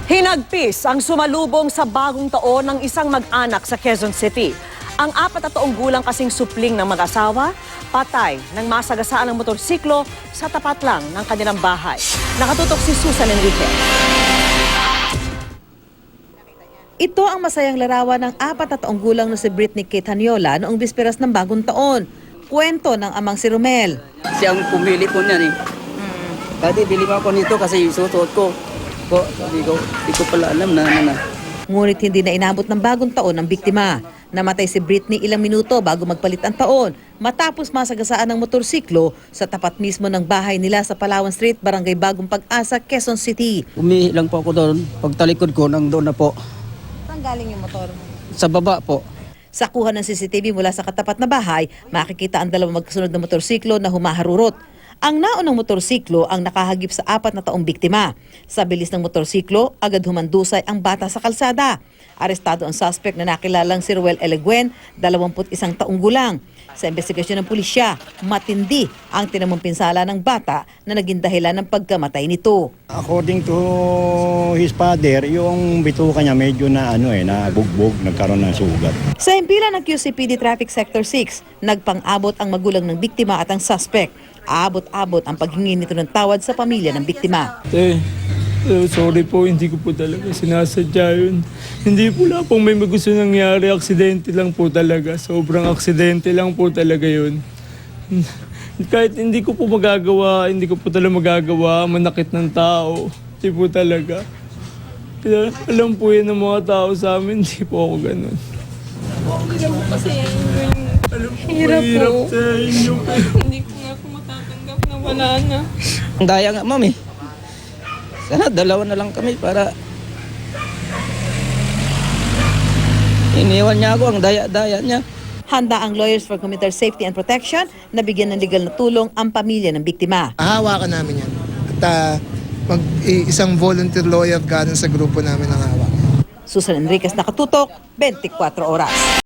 Hinagpis ang sumalubong sa bagong taon ng isang mag-anak sa Quezon City. Ang 4 na taong gulang kasing supling ng mag-asawa, patay nang masagasaan ng motorsiklo sa tapat lang ng kanilang bahay. Nakatutok si Susan Enriquez. Ito ang masayang larawan ng 4 na taong gulang na si Britney Kate Hanyola noong bisperas ng bagong taon. Kwento ng amang si Romel. Siya ang pumili po niyan eh. Dati bili ako nito kasi susuot ko. Po, sabi ko, di ko pala alam na. Ngunit hindi na inabot ng bagong taon ng biktima. Namatay si Britney ilang minuto bago magpalit ang taon matapos masagasaan ng motorsiklo sa tapat mismo ng bahay nila sa Palawan Street, Barangay Bagong Pag-asa, Quezon City. Umihi lang po ako doon. Pagtalikod ko, nandoon na po. Saan galing yung motor? Sa baba po. Sa kuha ng CCTV mula sa katapat na bahay, makikita ang dalawang magkasunod na motorsiklo na humaharurot. Ang naunang motorsiklo ang nakahagip sa 4 na taong biktima. Sa bilis ng motorsiklo, agad humandusay ang bata sa kalsada. Arestado ang suspect na nakilalang si Ruel Eleguen, 21 taong gulang. Sa investigasyon ng pulisya, matindi ang tinamong pinsala ng bata na naging dahilan ng pagkamatay nito. According to his father, yung bituka niya medyo na na bugbog, nagkaroon ng sugat. Sa impila ng QCPD Traffic Sector 6, nagpang-abot ang magulang ng biktima at ang suspect. Abot-abot ang paghingi nito ng tawad sa pamilya ng biktima. Sorry po, hindi ko po talaga sinasadya yun. Hindi po lang pong may gusto nangyari, aksidente lang po talaga. Sobrang aksidente lang po talaga yun. Kahit hindi ko po talaga magagawa, manakit ng tao. Hindi po talaga. Kaya alam po yan ng mga tao sa amin, hindi po ako ganun. Hirap po. Sa inyo. Hindi ko nga po matatanggap na wala na. Ang daya nga, mami. Sana dalawa na lang kami para iniwan niya ako, ang daya-daya niya. Handa ang Lawyers for Commuter Safety and Protection na bigyan ng legal na tulong ang pamilya ng biktima. Hahawakan namin yan. At isang volunteer lawyer galing sa grupo namin ang hawak. Susan Enriquez, Nakatutok, 24 Oras.